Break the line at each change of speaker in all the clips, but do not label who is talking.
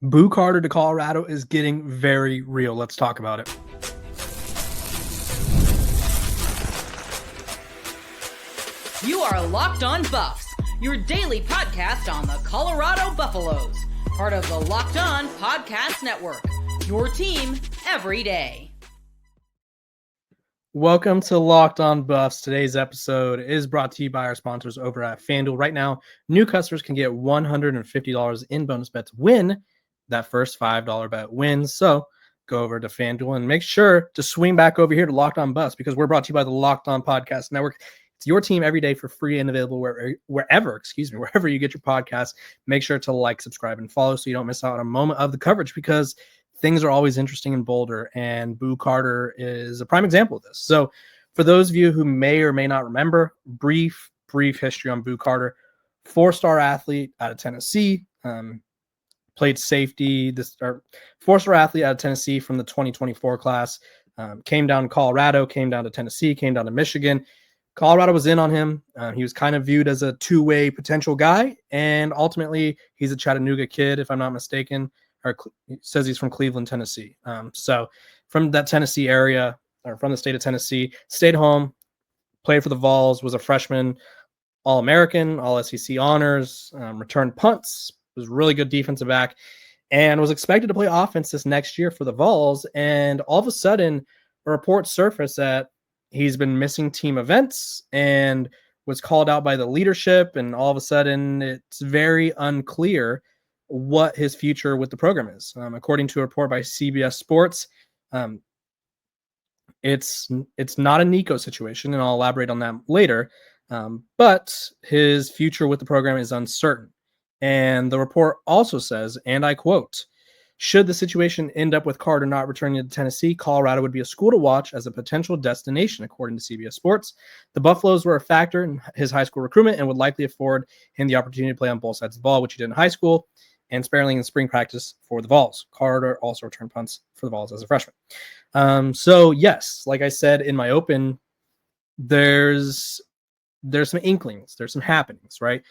Boo Carter to Colorado is getting very real. Let's talk about it.
You are Locked On Buffs, your daily podcast on the Colorado Buffaloes, part of the Locked On Podcast Network, your team every day.
Welcome to Locked On Buffs. Today's episode is brought to you by our sponsors over at FanDuel. Right now, new customers can get $150 in bonus bets when that first $5 bet wins. So go over to FanDuel and make sure to swing back over here to Locked On Buffs because we're brought to you by the Locked On Podcast Network. It's your team every day for free and available wherever you get your podcasts. Make sure to like, subscribe, and follow so you don't miss out on a moment of the coverage because things are always interesting in Boulder, and Boo Carter is a prime example of this. So for those of you who may or may not remember, brief history on Boo Carter, 4-star athlete out of Tennessee, played safety, four-star athlete out of Tennessee from the 2024 class, came down to Colorado, came down to Tennessee, came down to Michigan. Colorado was in on him. He was kind of viewed as a two-way potential guy, and ultimately he's a Chattanooga kid, if I'm not mistaken. Or says he's from Cleveland, Tennessee. So from that Tennessee area, or from the state of Tennessee, stayed home, played for the Vols, was a freshman All-American, All-SEC honors, returned punts, was a really good defensive back, and was expected to play offense this next year for the Vols. And all of a sudden, a report surfaced that he's been missing team events and was called out by the leadership. And all of a sudden, it's very unclear what his future with the program is. According to a report by CBS Sports, it's not a Nico situation, and I'll elaborate on that later. But his future with the program is uncertain. And the report also says, and I quote, "Should the situation end up with Carter not returning to Tennessee, Colorado would be a school to watch as a potential destination," according to CBS Sports. The Buffaloes were a factor in his high school recruitment and would likely afford him the opportunity to play on both sides of the ball, which he did in high school, and sparingly in spring practice for the Vols. Carter also returned punts for the Vols as a freshman. So yes, like I said in my open, there's some inklings, there's some happenings, right?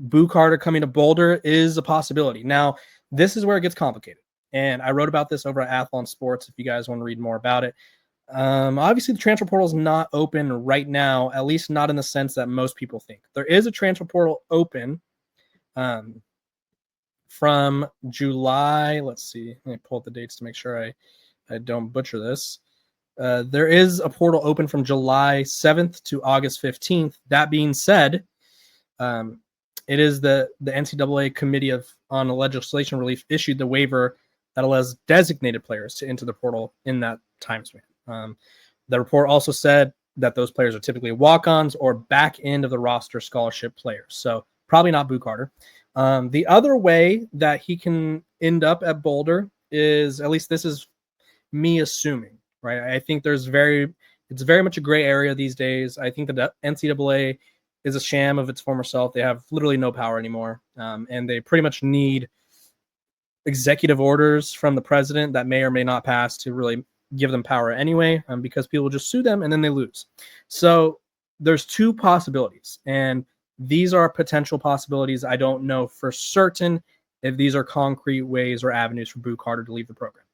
Boo Carter coming to Boulder is a possibility. Now, this is where it gets complicated. And I wrote about this over at Athlon Sports if you guys want to read more about it. Obviously, the transfer portal is not open right now, at least not in the sense that most people think. There is a transfer portal open from July. Let's see. Let me pull up the dates to make sure I don't butcher this. There is a portal open from July 7th to August 15th. That being said, it is the NCAA Committee on Legislation Relief issued the waiver that allows designated players to enter the portal in that time span. The report also said that those players are typically walk-ons or back end of the roster scholarship players. So probably not Boo Carter. The other way that he can end up at Boulder is, at least this is me assuming, right? I think it's very much a gray area these days. I think that the NCAA is a sham of its former self. They have literally no power anymore. And they pretty much need executive orders from the president that may or may not pass to really give them power anyway, because people just sue them and then they lose. So there's two possibilities, and these are potential possibilities. I don't know for certain if these are concrete ways or avenues for Boo Carter to leave the program.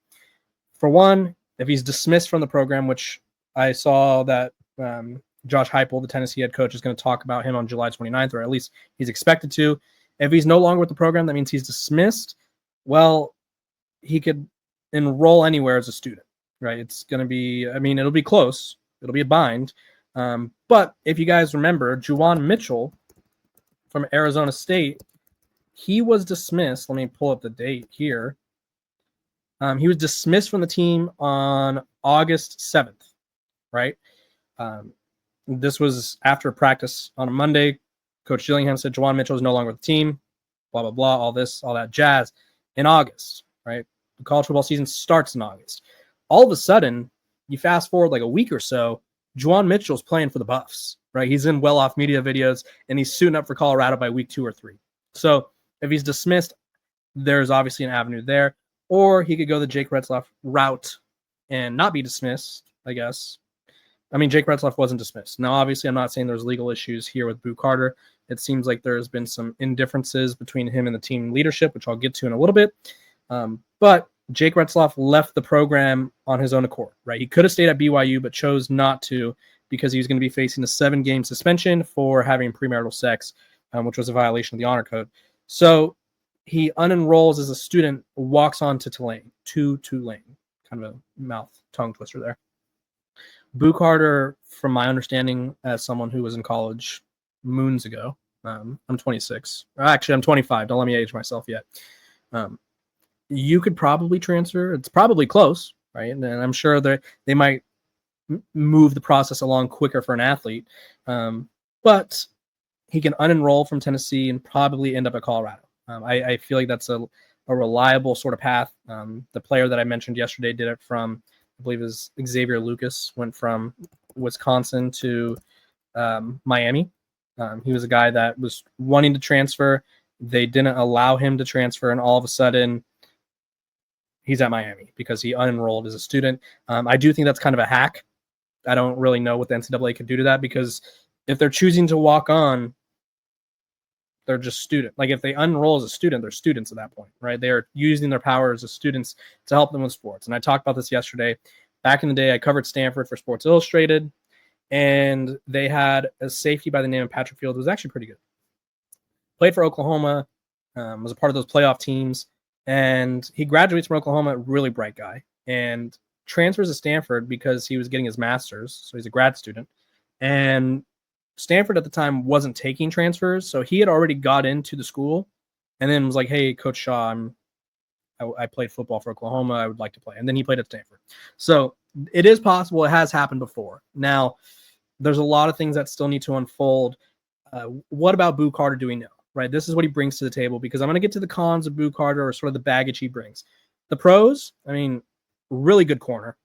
For one, if he's dismissed from the program, which I saw that Josh Heupel, the Tennessee head coach, is going to talk about him on July 29th, or at least he's expected to. If he's no longer with the program, that means he's dismissed. Well, he could enroll anywhere as a student, right? It's going to be, it'll be close. It'll be a bind. But if you guys remember, Juwan Mitchell from Arizona State, he was dismissed. Let me pull up the date here. He was dismissed from the team on August 7th, right? This was after practice on a Monday. Coach Gillingham said Juwan Mitchell is no longer with the team, blah, blah, blah, all that jazz. In August, right? The college football season starts in August. All of a sudden, you fast forward like a week or so, Juwan Mitchell's playing for the Buffs, right? He's in well-off media videos, and he's suiting up for Colorado by week 2 or 3. So if he's dismissed, there's obviously an avenue there. Or he could go the Jake Retzlaff route and not be dismissed, I guess. Jake Retzlaff wasn't dismissed. Now, obviously, I'm not saying there's legal issues here with Boo Carter. It seems like there's been some indifferences between him and the team leadership, which I'll get to in a little bit. But Jake Retzloff left the program on his own accord, right? He could have stayed at BYU, but chose not to because he was going to be facing a 7-game suspension for having premarital sex, which was a violation of the honor code. So he unenrolls as a student, walks on to Tulane. Kind of a tongue twister there. Boo Carter, from my understanding, as someone who was in college moons ago, I'm 26. Actually, I'm 25. Don't let me age myself yet. You could probably transfer. It's probably close, right? And I'm sure that they might move the process along quicker for an athlete. But he can unenroll from Tennessee and probably end up at Colorado. I feel like that's a reliable sort of path. The player that I mentioned yesterday did it from, I believe it was Xavier Lucas, went from Wisconsin to Miami. He was a guy that was wanting to transfer. They didn't allow him to transfer, and all of a sudden, he's at Miami because he unenrolled as a student. I do think that's kind of a hack. I don't really know what the NCAA could do to that, because if they're choosing to walk on, they're just student. Like if they unenroll as a student, they're students at that point, right? They are using their powers as students to help them with sports. And I talked about this yesterday. Back in the day, I covered Stanford for Sports Illustrated, and they had a safety by the name of Patrick Field, who was actually pretty good. Played for Oklahoma, was a part of those playoff teams. And he graduates from Oklahoma, really bright guy, and transfers to Stanford because he was getting his master's. So he's a grad student. And Stanford at the time wasn't taking transfers. So he had already got into the school and then was like, hey, Coach Shaw, I played football for Oklahoma. I would like to play. And then he played at Stanford. So it is possible. It has happened before. Now, there's a lot of things that still need to unfold. What about Boo Carter do we know? Right, this is what he brings to the table, because I'm going to get to the cons of Boo Carter, or sort of the baggage he brings. The pros, I mean, really good corner,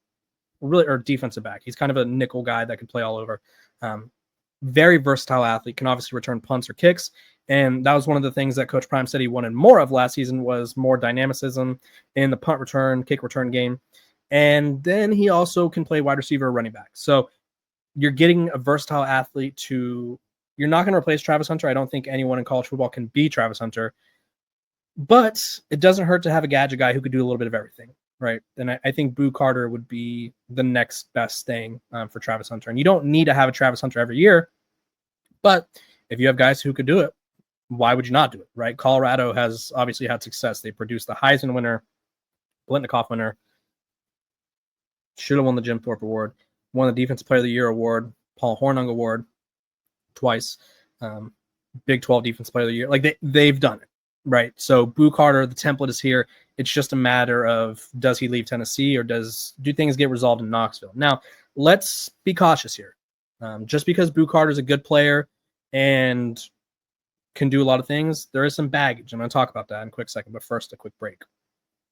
or defensive back. He's kind of a nickel guy that can play all over. Very versatile athlete, can obviously return punts or kicks, and that was one of the things that Coach Prime said he wanted more of last season, was more dynamicism in the punt return, kick return game. And then he also can play wide receiver or running back. So you're getting a versatile athlete to... You're not going to replace Travis Hunter. I don't think anyone in college football can be Travis Hunter. But it doesn't hurt to have a gadget guy who could do a little bit of everything, right? And I think Boo Carter would be the next best thing for Travis Hunter. And you don't need to have a Travis Hunter every year. But if you have guys who could do it, why would you not do it, right? Colorado has obviously had success. They produced the Heisman winner, Blitnikoff winner, should have won the Jim Thorpe Award, won the Defensive Player of the Year award, Paul Hornung Award, twice, Big 12 Defensive Player of the Year. Like they've done it, right? So Boo Carter, the template is here. It's just a matter of, does he leave Tennessee, or do things get resolved in Knoxville? Now, let's be cautious here. Just because Boo Carter is a good player and can do a lot of things, there is some baggage. I'm going to talk about that in a quick second, but first, a quick break.